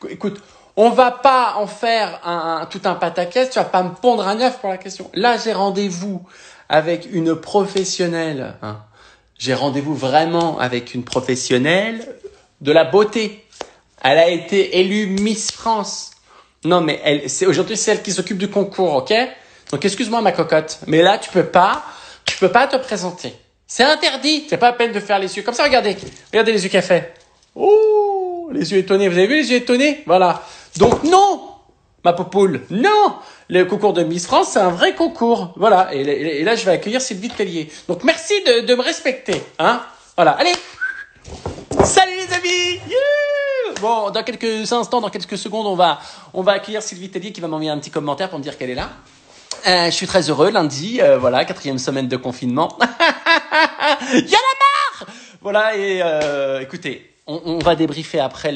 Écoute, on va pas en faire tout un pataquès, tu vas pas me pondre un œuf pour la question. Là, j'ai rendez-vous avec une professionnelle, hein. J'ai rendez-vous vraiment avec une professionnelle de la beauté. Elle a été élue Miss France. Non, mais aujourd'hui, c'est elle qui s'occupe du concours, ok? Donc, excuse-moi, ma cocotte. Mais là, tu peux pas te présenter. C'est interdit. C'est pas la peine de faire les yeux. Comme ça, regardez. Regardez les yeux qu'elle fait. Oh, les yeux étonnés. Vous avez vu les yeux étonnés? Voilà. Donc, non, ma popoule. Non. Le concours de Miss France, c'est un vrai concours. Voilà. Et là, je vais accueillir Sylvie Tellier. Donc, merci de me respecter, hein? Voilà. Allez. Salut les amis! Yeah. Bon, dans quelques instants, dans quelques secondes, on va accueillir Sylvie Tellier qui va m'envoyer un petit commentaire pour me dire qu'elle est là. Je suis très heureux, lundi, voilà, 4e semaine de confinement. Y a la marre! Voilà, et écoutez, on va débriefer après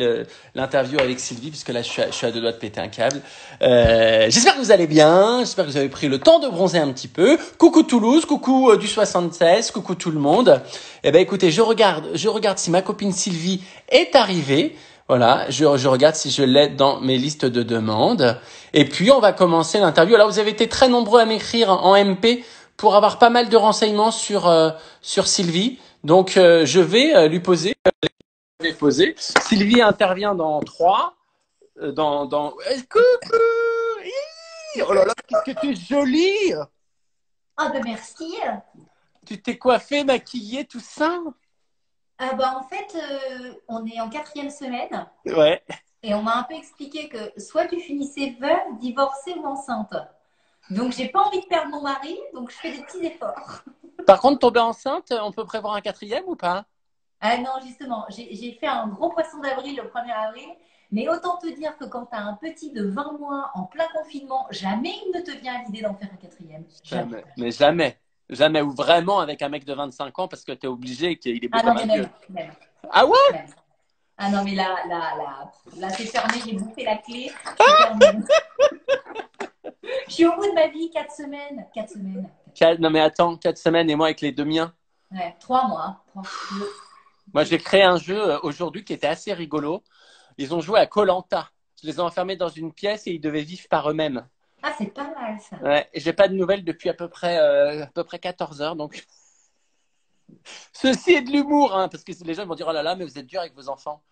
l'interview avec Sylvie, puisque là, je suis à deux doigts de péter un câble. J'espère que vous allez bien, j'espère que vous avez pris le temps de bronzer un petit peu. Coucou Toulouse, coucou du 76, coucou tout le monde. Eh ben écoutez, je regarde si ma copine Sylvie est arrivée. Voilà, je regarde si je l'ai dans mes listes de demandes. Et puis, on va commencer l'interview. Alors, vous avez été très nombreux à m'écrire en MP pour avoir pas mal de renseignements sur Sylvie. Donc, je vais lui poser. Sylvie intervient dans 3. Coucou! Oh là là, qu'est-ce que tu es jolie! Ah ben merci. Tu t'es coiffée, maquillée, tout ça? En fait, on est en 4e semaine Ouais. et on m'a un peu expliqué que soit tu finissais veuve, divorcée ou enceinte. Donc j'ai pas envie de perdre mon mari, donc je fais des petits efforts. Par contre, tomber enceinte, on peut prévoir un 4e ou pas? Ah non, justement, j'ai fait un gros poisson d'avril le 1er avril, mais autant te dire que quand tu as un petit de 20 mois en plein confinement, jamais il ne te vient à l'idée d'en faire un 4e. Jamais. Jamais. Mais jamais. Jamais. Ou vraiment avec un mec de 25 ans parce que t'es obligé qu'il est beau Ah non, comme mais un dieu. même. Ah ouais? Même. Ah non, mais là c'est fermé, j'ai bouffé la clé, je termine. Je suis au bout de ma vie, 4 semaines. 4 semaines. Non mais attends, 4 semaines et moi avec les deux miens. Ouais, 3 mois. 3. Moi j'ai créé un jeu aujourd'hui qui était assez rigolo. Ils ont joué à koh. Je les ai enfermés dans une pièce et ils devaient vivre par eux-mêmes. Ah, c'est pas mal ça. Ouais, et j'ai pas de nouvelles depuis à peu près 14 heures. Donc, ceci est de l'humour, hein, parce que les gens vont dire oh là là, mais vous êtes dur avec vos enfants.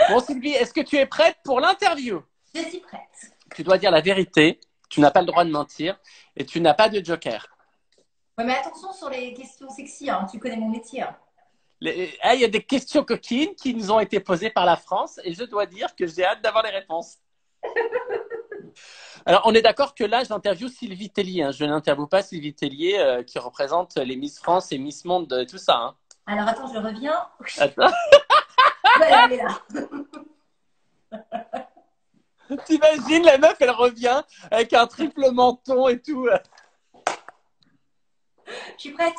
Bon Sylvie, est-ce que tu es prête pour l'interview? Je suis prête. Tu dois dire la vérité. Tu n'as pas le droit de mentir et tu n'as pas de joker. Ouais, mais attention sur les questions sexy, hein. Tu connais mon métier, hein. Il y a des questions coquines qui nous ont été posées par la France et je dois dire que j'ai hâte d'avoir les réponses. Alors, on est d'accord que là, j'interviewe Sylvie Tellier. Hein. Je n'interviewe pas Sylvie Tellier qui représente les Miss France et Miss Monde, tout ça. Hein. Alors attends, je reviens. Attends. Voilà, elle est là. T'imagines, la meuf, elle revient avec un triple menton et tout. Je suis prête.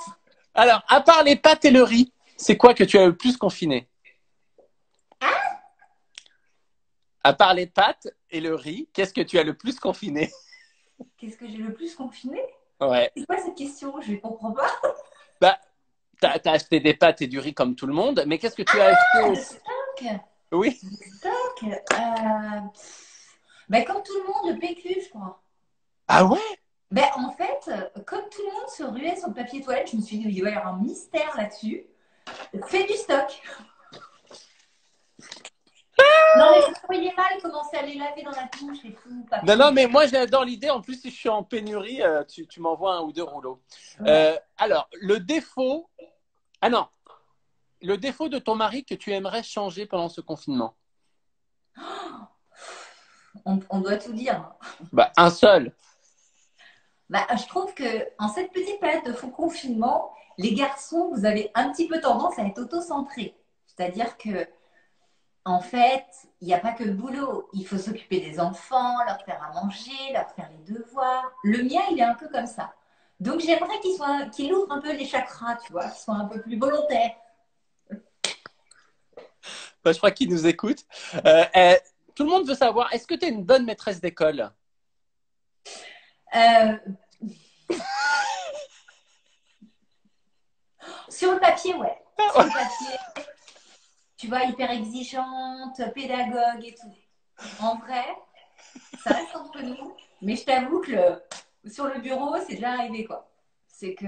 Alors, à part les pâtes et le riz, c'est quoi que tu as le plus confiné? À part les pâtes et le riz, qu'est-ce que tu as le plus confiné? Qu'est-ce que j'ai le plus confiné? Ouais. C'est quoi cette question? Je ne comprends pas. Bah, t'as acheté des pâtes et du riz comme tout le monde, mais qu'est-ce que tu as acheté Le aussi? stock. Oui. Le stock. Ben, comme tout le monde, le PQ, je crois. Ah ouais? Ben, en fait, comme tout le monde se ruait sur le papier toilette, je me suis dit, il doit y avoir un mystère là-dessus. Fais du stock. Non, mais je voyais mal commencer à les laver dans la douche et tout. Non, mais moi j'adore l'idée. En plus, si je suis en pénurie, tu m'envoies un ou deux rouleaux. Ouais. Alors, le défaut. Ah non. Le défaut de ton mari que tu aimerais changer pendant ce confinement? On doit tout dire. Bah, un seul. Bah, je trouve que en cette petite période de faux confinement, les garçons, vous avez un petit peu tendance à être auto-centrés. C'est-à-dire que, en fait, il n'y a pas que le boulot. Il faut s'occuper des enfants, leur faire à manger, leur faire les devoirs. Le mien, il est un peu comme ça. Donc, j'aimerais qu'il ouvre un peu les chakras, tu vois, qu'il soit un peu plus volontaire. Bah, je crois qu'il nous écoute. Tout le monde veut savoir, est-ce que tu es une bonne maîtresse d'école? Euh, Sur le papier, ouais. Sur le papier, tu vois, hyper exigeante, pédagogue et tout. En vrai, ça reste entre nous, mais je t'avoue que sur le bureau, c'est déjà arrivé, quoi. C'est que,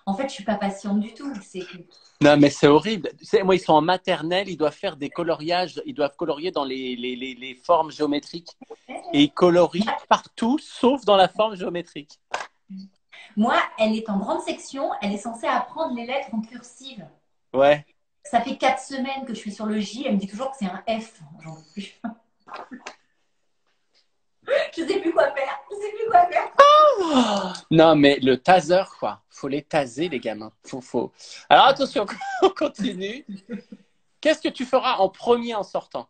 en fait, je suis pas patiente du tout. C'est que, Non, mais c'est horrible. Tu sais, moi, ils sont en maternelle, ils doivent faire des coloriages, ils doivent colorier dans les formes géométriques. Et ils colorient partout, sauf dans la forme géométrique. moi, elle est en grande section, elle est censée apprendre les lettres en cursive. Ouais. Ça fait 4 semaines que je suis sur le J, elle me dit toujours que c'est un F. J'en peux plus. Je sais plus quoi faire. Je sais plus quoi faire. Oh non, mais le taser, quoi. Faut les taser, les gamins. Faut. Alors, attention, on continue. Qu'est-ce que tu feras en premier en sortant?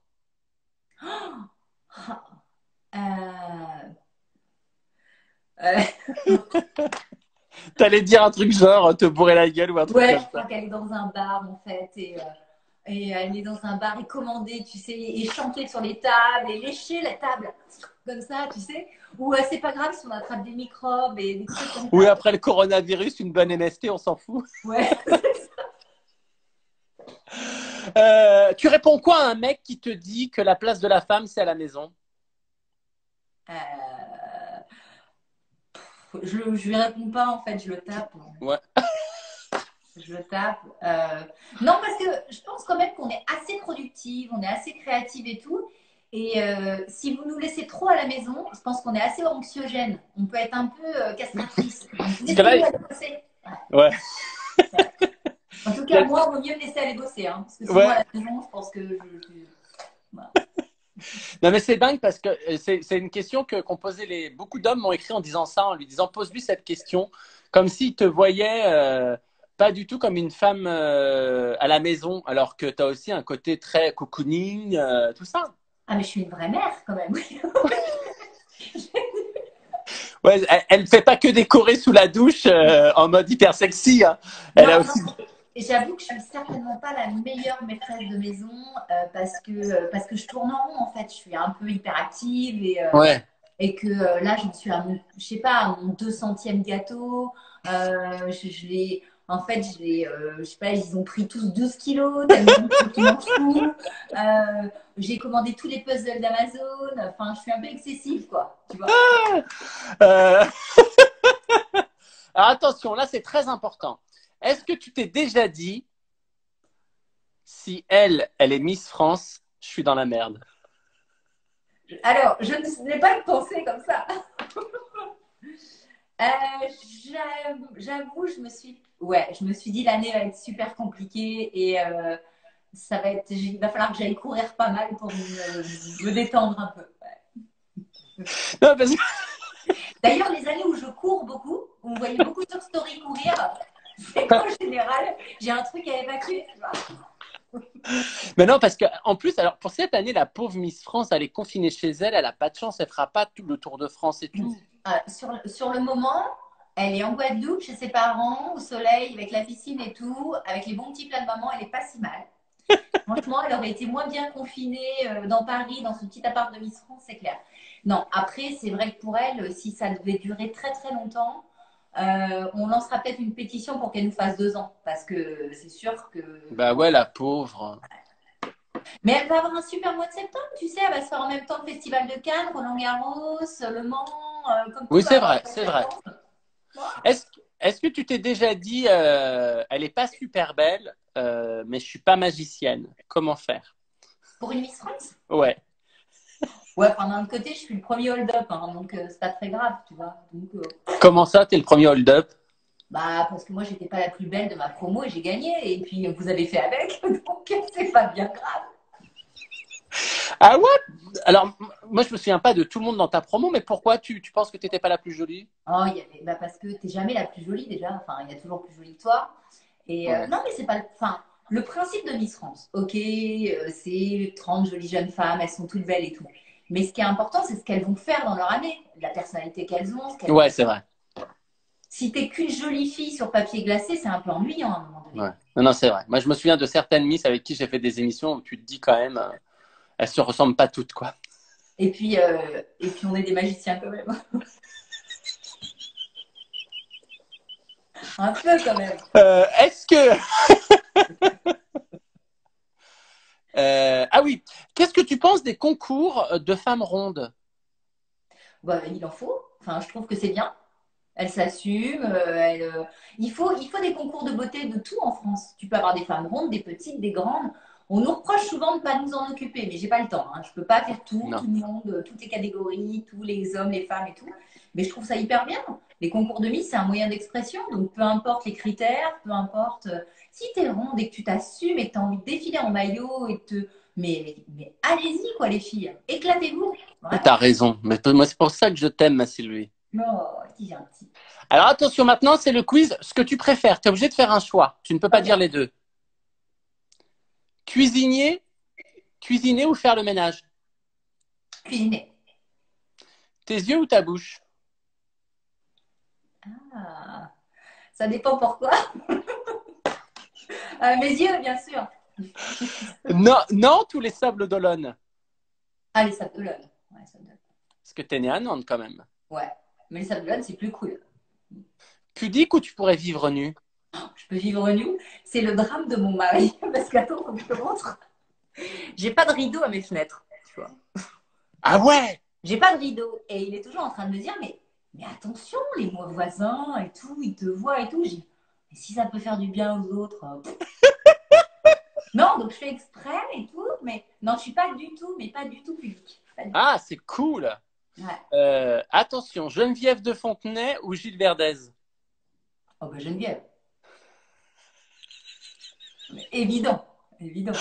Euh, euh, T'allais dire un truc genre te bourrer la gueule ou un truc ouais, comme je crois ça. qu'elle est dans un bar en fait et elle est dans un bar et commander, tu sais, et chanter sur les tables et lécher la table comme ça, tu sais. Ou c'est pas grave si on attrape des microbes et des trucs comme Oui, ça. après le coronavirus, une bonne MST, on s'en fout. Ouais. Tu réponds quoi à un mec qui te dit que la place de la femme, c'est à la maison? Euh, je lui réponds pas en fait, je le tape. Ouais. Je le tape. Non, parce que je pense quand même qu'on est assez productive, on est assez créative et tout. Et si vous nous laissez trop à la maison, je pense qu'on est assez anxiogène. On peut être un peu castratrice. Donc, Parce que là, laissez-nous aller bosser. Ouais. ouais. En tout cas, moi, il vaut mieux me laisser aller bosser. Hein, parce que sinon, à Ouais. la maison, je pense que voilà. Non, mais c'est dingue parce que c'est une question que qu'on posait beaucoup d'hommes m'ont écrit en disant ça, en lui disant pose-lui cette question, comme s'il te voyait pas du tout comme une femme à la maison, alors que tu as aussi un côté très cocooning, tout ça. Ah, mais je suis une vraie mère quand même. Ouais, elle fait pas que décorer sous la douche en mode hyper sexy, hein. Elle Non, a non. aussi. Et j'avoue que je suis certainement pas la meilleure maîtresse de maison parce que je tourne en rond en fait. Je suis un peu hyperactive Ouais. et que là j'en suis à mon, je sais pas, à mon 200e gâteau. En fait, je sais pas, ils ont pris tous 12 kilos tellement qu'ils m'en fous. J'ai commandé tous les puzzles d'Amazon. Enfin, je suis un peu excessive quoi, tu vois. Euh, Alors attention, là c'est très important. Est-ce que tu t'es déjà dit si elle est Miss France, je suis dans la merde? Alors, je n'ai pas pensé comme ça. J'avoue, je me suis dit l'année va être super compliquée et il va falloir que j'aille courir pas mal pour me détendre un peu. Non, parce que D'ailleurs, les années où je cours beaucoup, où vous me voyez beaucoup sur Story courir, c'est qu'en général, j'ai un truc à évacuer, tu vois. Mais non, parce que en plus, alors pour cette année, la pauvre Miss France, elle est confinée chez elle, elle a pas de chance, elle fera pas tout le Tour de France et tout. Sur le moment, elle est en Guadeloupe chez ses parents, au soleil, avec la piscine et tout, avec les bons petits plats de maman, elle est pas si mal. Franchement, elle aurait été moins bien confinée dans Paris, dans son petit appart de Miss France, c'est clair. Non, après, c'est vrai que pour elle, si ça devait durer très très longtemps, on lancera peut-être une pétition pour qu'elle nous fasse 2 ans. Parce que c'est sûr que. Bah ouais, la pauvre. Mais elle va avoir un super mois de septembre, tu sais, elle va se faire en même temps le Festival de Cannes, Roland-Garros, Le Mans, comme tout Oui, va c'est avoir vrai, lieu en c'est vrai. septembre. Voilà. Est-ce est-ce que tu t'es déjà dit, elle est pas super belle, mais je suis pas magicienne. Comment faire? Pour une Miss France? Ouais. Ouais, enfin, d'un autre côté, je suis le premier hold-up, hein, donc c'est pas très grave, tu vois. Donc, Comment ça, t'es le premier hold-up? bah, parce que moi, j'étais pas la plus belle de ma promo et j'ai gagné. Et puis, vous avez fait avec, donc c'est pas bien grave. Ah ouais? Alors, moi, je me souviens pas de tout le monde dans ta promo, mais pourquoi tu penses que t'étais pas la plus jolie? Oh, bah, parce que t'es jamais la plus jolie déjà. Enfin, il y a toujours plus jolie que toi. Et Ouais. non, mais c'est pas enfin, le principe de Miss France. Ok, c'est 30 jolies jeunes femmes, elles sont toutes belles et tout. Mais ce qui est important, c'est ce qu'elles vont faire dans leur année, la personnalité qu'elles ont, ce qu'elles vont. Ouais, c'est vrai. Si t'es qu'une jolie fille sur papier glacé, c'est un peu ennuyant à un moment donné. Ouais. Non, non, c'est vrai. Moi, je me souviens de certaines Miss avec qui j'ai fait des émissions où tu te dis quand même, elles se ressemblent pas toutes, quoi. Et puis on est des magiciens quand même. Un peu quand même. Est-ce que... Ah Ah oui. Qu'est-ce que tu penses des concours de femmes rondes? Bah, il en faut. Enfin, je trouve que c'est bien. Elle s'assume. Il faut des concours de beauté de tout en France. Tu peux avoir des femmes rondes, des petites, des grandes. On nous reproche souvent de ne pas nous en occuper, mais j'ai pas le temps. Hein. Je peux pas faire tout Non. le monde, toutes les catégories, tous les hommes, les femmes et tout. Mais je trouve ça hyper bien. Les concours de Miss, c'est un moyen d'expression. Donc, peu importe les critères, peu importe. Si tu es ronde et que tu t'assumes et que tu as envie de défiler en maillot et te. Mais allez-y, quoi, les filles. Éclatez-vous. Mais Vraiment. t'as raison. Mais moi, c'est pour ça que je t'aime, ma Sylvie. Non, dis gentil. Alors attention, maintenant, c'est le quiz. Ce que tu préfères. Tu es obligé de faire un choix. Tu ne peux pas Ok. dire les deux. Cuisinier, cuisiner ou faire le ménage? Cuisiner. Tes yeux ou ta bouche? Ah, ça dépend pourquoi. Mes yeux, bien sûr. Non, Nantes ou les Sables d'Olonne? Ah, les sables d'Olonne. Ouais, sables d'Olonne. Parce que t'es né à Nantes quand même. Ouais. Mais les sables d'Olonne, c'est plus cool. Pudique ou tu pourrais vivre nu? Je peux vivre nu. C'est le drame de mon mari. Parce qu'attends, faut que je te montre. J'ai pas de rideau à mes fenêtres. Tu vois. Ah ouais! J'ai pas de rideau. Et il est toujours en train de me dire, mais attention, les voisins et tout, ils te voient et tout. J'ai dit, mais si ça peut faire du bien aux autres. Non, donc je fais exprès et tout. Mais non, je suis pas du tout, mais pas du tout public. Pas du tout. Ah, c'est cool. Ouais. Attention, Geneviève de Fontenay ou Gilles Verdez? Oh, bah, Geneviève. Mais évident. Évident.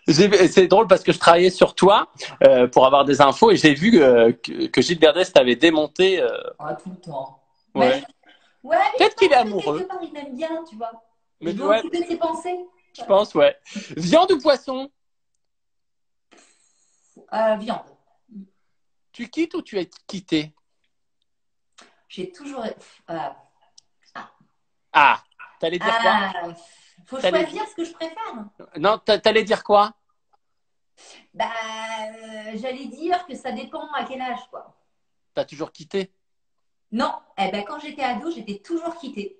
C'est drôle parce que je travaillais sur toi pour avoir des infos et j'ai vu que Gilles Verdez t'avait démonté. Ah, tout le temps. Ouais. Ouais, mais je Peut-être qu'il est pense que quelque amoureux. part, il m'aime bien, tu vois. Mais Il veut ouais, occuper ses pensées. je pense, ouais. Viande ou poisson? Viande. Tu quittes ou tu es quitté? J'ai toujours. Ah, t'allais dire quoi? Ah, faut T'allais... choisir ce que je préfère. Non, t'allais dire quoi? Bah, j'allais dire que ça dépend à quel âge, quoi. T'as toujours quitté? Non, eh ben, quand j'étais ado, j'étais toujours quittée.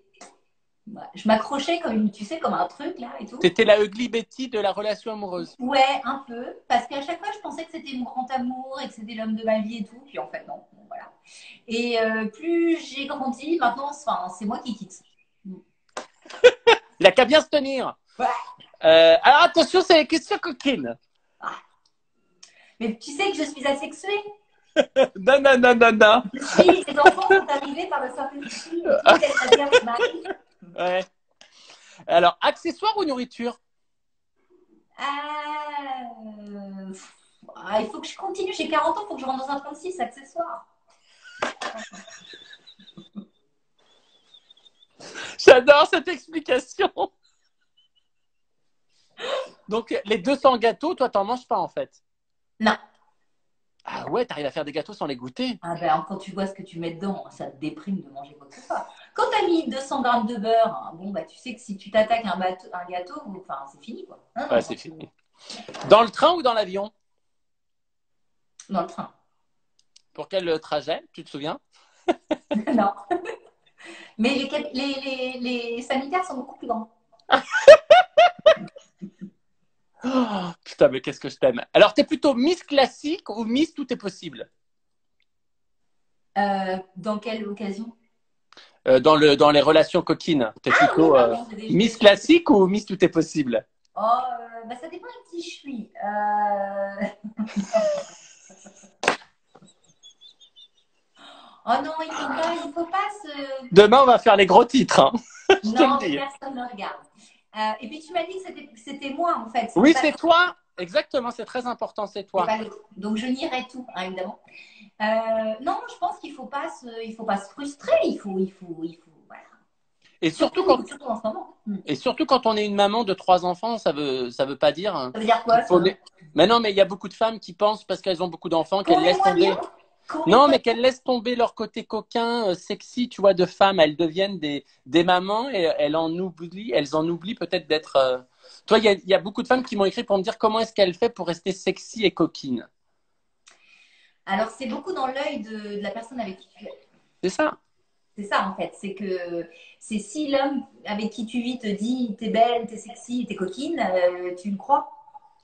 Ouais, je m'accrochais comme, tu sais, comme un truc, là, et tout. T'étais la Ugly Betty de la relation amoureuse. Ouais, un peu. Parce qu'à chaque fois, je pensais que c'était mon grand amour et que c'était l'homme de ma vie et tout. Puis en fait, non. Bon, voilà. Et plus j'ai grandi, maintenant, enfin, c'est moi qui quitte. Il a qu'à bien se tenir. Ouais. Alors attention, c'est les questions coquines. Ah. Mais tu sais que je suis asexuée. Non, non, non, non, non. Les enfants sont arrivés par le Saint-Esprit et tout, qu'elle a dit avec Marie. Ouais. Alors, accessoires ou nourriture? Il faut que je continue. J'ai 40 ans, il faut que je rentre dans un 36 accessoires. J'adore cette explication. Donc, les 200 gâteaux, toi, t'en manges pas en fait. Non. Ah ouais, t'arrives à faire des gâteaux sans les goûter. Ah ben, quand tu vois ce que tu mets dedans, ça te déprime de manger quoi que ce soit. Quand tu as mis 200 grammes de beurre, hein, bon, bah, tu sais que si tu t'attaques à un gâteau, enfin, c'est fini, quoi. Non, Ouais, non, c'est fini. Dans le train ou dans l'avion? dans le train. Pour quel trajet? Tu te souviens? Non. Mais les sanitaires sont beaucoup plus grands. Oh, putain, mais qu'est-ce que je t'aime. Alors, t'es plutôt Miss classique ou Miss tout est possible? Dans quelle occasion? Dans les relations coquines, t'es Ah oui, plutôt pardon. Miss classique ou Miss tout est possible? Oh, bah, ça dépend de qui je suis. Oh non, il faut pas se. Demain, on va faire les gros titres, hein. Je te Non, le mais dis. personne ne regarde. Et puis tu m'as dit que c'était moi en fait. Oui, Pas c'est toi. Exactement, c'est très important, c'est C'est toi. pas l'autre. Donc je nierai tout, hein, évidemment. Non, je pense qu'il faut pas se frustrer. Voilà. Et Surtout, surtout quand, surtout en ce moment. et surtout quand on est une maman de 3 enfants, ça veut pas dire hein, Ça veut dire qu'il quoi faut. ça? Mais non, mais il y a beaucoup de femmes qui pensent parce qu'elles ont beaucoup d'enfants Qu'on qu'elles est laissent moins tomber. bien? Qu'on est Non, moins mais qu'elles laissent tomber leur côté coquin, sexy, tu vois, de femmes. Elles deviennent des mamans et elles en oublient peut-être d'être. Toi, il y a beaucoup de femmes qui m'ont écrit pour me dire comment est-ce qu'elle fait pour rester sexy et coquine. Alors c'est beaucoup dans l'œil de la personne avec qui tu es. C'est ça. C'est ça en fait. C'est si l'homme avec qui tu vis te dit t'es belle, t'es sexy, t'es coquine, tu le crois.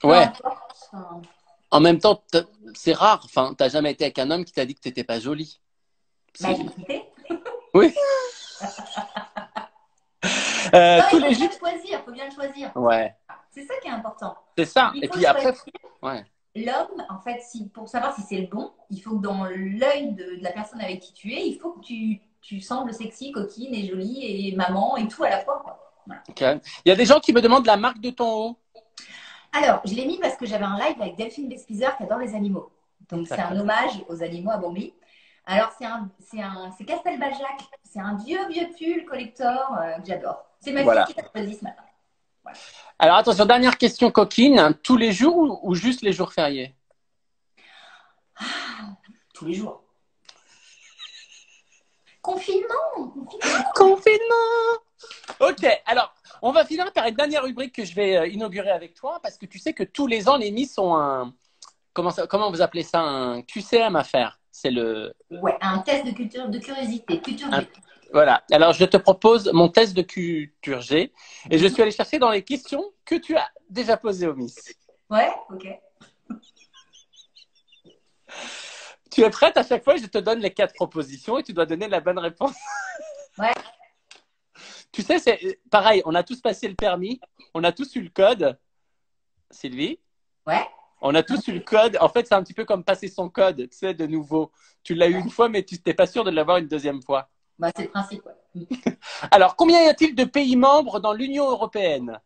Peu Ouais. importe Enfin, En même temps, c'est rare. Enfin, t'as jamais été avec un homme qui t'a dit que t'étais pas jolie. bah, j'ai quitté. Oui. Non, Tous il faut les bien jours. le choisir, il faut bien le choisir. Ouais, C'est ça qui est important. c'est ça. Il Et faut puis après, choisir ouais. l'homme, en fait, si, pour savoir si c'est le bon, il faut que dans l'œil de la personne avec qui tu es, il faut que tu sembles sexy, coquine et jolie et maman et tout à la fois, quoi. Voilà. Ok. Il y a des gens qui me demandent la marque de ton haut. Alors, je l'ai mis parce que j'avais un live avec Delphine Vespizer qui adore les animaux. Donc, c'est un D'accord. hommage aux animaux à Bambi. Alors, c'est Castelbajac. C'est un vieux pull collector que j'adore. C'est ma fille Voilà. qui l'a choisi ce matin. Voilà. Alors attention, dernière question coquine. Tous les jours ou juste les jours fériés? Tous les jours. Confinement, confinement. Confinement. Ok, alors on va finir par une dernière rubrique que je vais inaugurer avec toi parce que tu sais que tous les ans les Miss ont un comment vous appelez ça, un QCM à faire. C'est le Ouais, un test de culture, de curiosité, culture un- G. voilà. Alors je te propose mon test de culture G et je suis allé chercher dans les questions que tu as déjà posées aux Miss. Ouais, ok. Tu es prête? À chaque fois, je te donne les 4 propositions et tu dois donner la bonne réponse. Ouais, Tu sais, c'est pareil, on a tous passé le permis, on a tous eu le code, Sylvie. ouais, On a tous eu le code. En fait, c'est un petit peu comme passer son code, tu sais, de nouveau. Tu l'as eu ouais. une fois, mais tu n'es pas sûr de l'avoir une deuxième fois. Bah, c'est le principe, ouais. Alors, combien y a-t-il de pays membres dans l'Union européenne?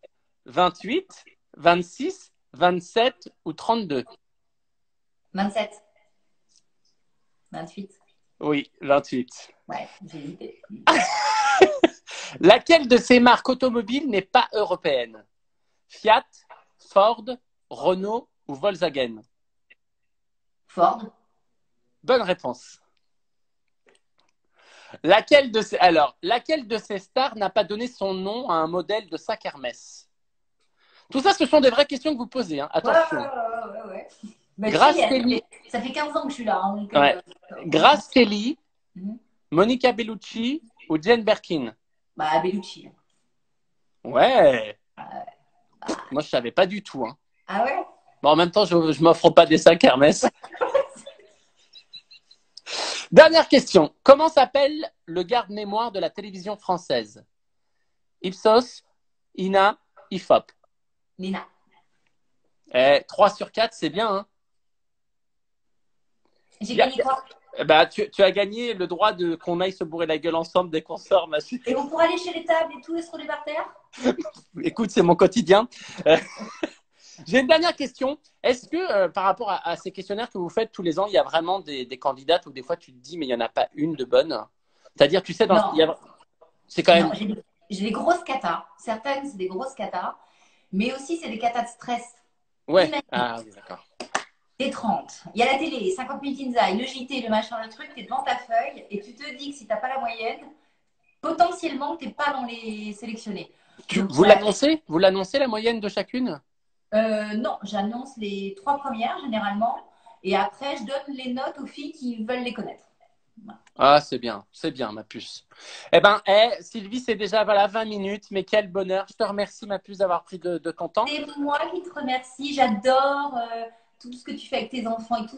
28, 26, 27 ou 32? 27, 28. Oui, 28. Ouais, j'ai hésité. Laquelle de ces marques automobiles n'est pas européenne? Fiat, Ford, Renault ou Volkswagen? Ford, Bonne réponse. Laquelle de ces stars n'a pas donné son nom à un modèle de sac Hermès? Tout ça, ce sont des vraies questions que vous posez, hein. ouais, Attention. ouais. Bah, tu sais, Grace Kelly, ça fait 15 ans que je suis là, hein, donc ouais. franchement. Grace Kelly, Mhm. Monica Bellucci ou Jane Birkin? Bah, Bellucci. Ouais. Ah Moi, je savais pas du tout, hein. ah ouais? Bon, en même temps, je m'offre pas des sacs Hermès. Dernière question. Comment s'appelle le garde-mémoire de la télévision française? Ipsos, Ina, Ifop. Nina. 3 sur 4, c'est bien, hein. J'ai Y a- gagné quoi? Bah, tu as gagné le droit de qu'on aille se bourrer la gueule ensemble dès qu'on sort, ma chérie. Et on pourra aller chez les tables et tout et se rouler par terre? Écoute, c'est mon quotidien. Euh, J'ai une dernière question. Est-ce que par rapport à ces questionnaires que vous faites tous les ans, il y a vraiment des candidates où des fois tu te dis mais il n'y en a pas une de bonne? C'est-à-dire, tu sais, Non, c'est quand non, même. j'ai des grosses catas. Certaines, c'est des grosses catas. Mais aussi, c'est des catas de stress. Ouais. Imagine, Ah oui, d'accord. t'es 30. Il y a la télé, 50 minutes inside, le JT, le machin, le truc, t'es devant ta feuille et tu te dis que si t'as pas la moyenne, potentiellement, t'es pas dans les sélectionnés. Donc, Vous l'annoncez? Vous l'annoncez la moyenne de chacune? non, j'annonce les 3 premières généralement et après, je donne les notes aux filles qui veulent les connaître. Voilà. Ah, c'est bien, ma puce. Eh ben, Sylvie, c'est déjà voilà 20 minutes, mais quel bonheur. Je te remercie, ma puce, d'avoir pris de ton temps. C'est moi qui te remercie. J'adore tout ce que tu fais avec tes enfants et tout.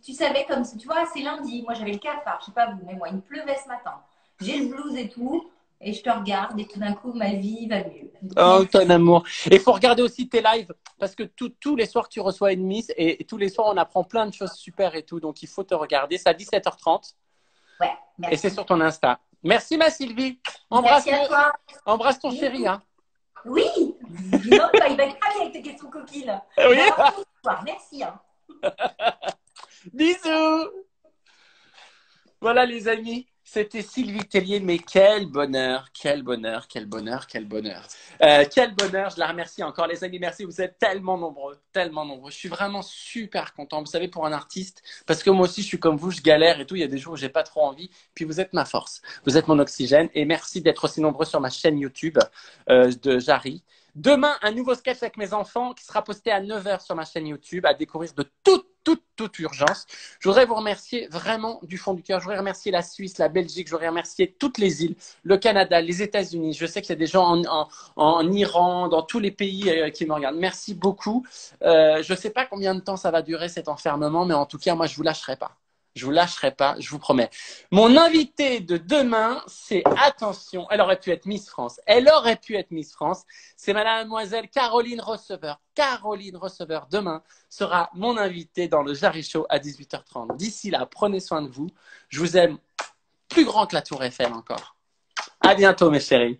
Tu savais comme ça. Tu vois, c'est lundi. Moi, j'avais le cafard. Je sais pas vous, mais moi, il pleuvait ce matin. J'ai le blues et tout. Et je te regarde et tout d'un coup, ma vie va mieux. Donc, Oh, merci. ton amour. Et il faut regarder aussi tes lives, parce que tous les soirs, tu reçois une miss, et tous les soirs, on apprend plein de choses super et tout. Donc, il faut te regarder. C'est à 17h30, Ouais, et c'est merci. sur ton Insta. Merci, ma Sylvie. Merci à toi. Embrasse ton chéri, hein. Oui, non, bah, il va être ravi avec tes questions coquines. Il Oui. va avoir tout ce soir. Merci. Hein. Bisous. Voilà, les amis. C'était Sylvie Tellier, mais quel bonheur, quel bonheur, quel bonheur, quel bonheur. Quel bonheur, je la remercie encore, les amis, merci, vous êtes tellement nombreux, tellement nombreux. Je suis vraiment super content, vous savez, pour un artiste, parce que moi aussi, je suis comme vous, je galère et tout, il y a des jours où j'ai pas trop envie, puis vous êtes ma force, vous êtes mon oxygène, et merci d'être aussi nombreux sur ma chaîne YouTube de Jarry. Demain, un nouveau sketch avec mes enfants qui sera posté à 9h sur ma chaîne YouTube, à découvrir de toute urgence. Je voudrais vous remercier vraiment du fond du cœur. Je voudrais remercier la Suisse, la Belgique, je voudrais remercier toutes les îles, le Canada, les États-Unis. Je sais qu'il y a des gens en Iran, dans tous les pays qui me regardent. Merci beaucoup. Je ne sais pas combien de temps ça va durer cet enfermement, mais en tout cas, moi, je ne vous lâcherai pas. Je vous lâcherai pas, je vous promets. Mon invitée de demain, c'est, attention, elle aurait pu être Miss France. Elle aurait pu être Miss France. C'est mademoiselle Caroline Receveur. Caroline Receveur, demain, sera mon invitée dans le Jarry Show à 18h30. D'ici là, prenez soin de vous. Je vous aime plus grand que la Tour Eiffel encore. À bientôt, mes chéris.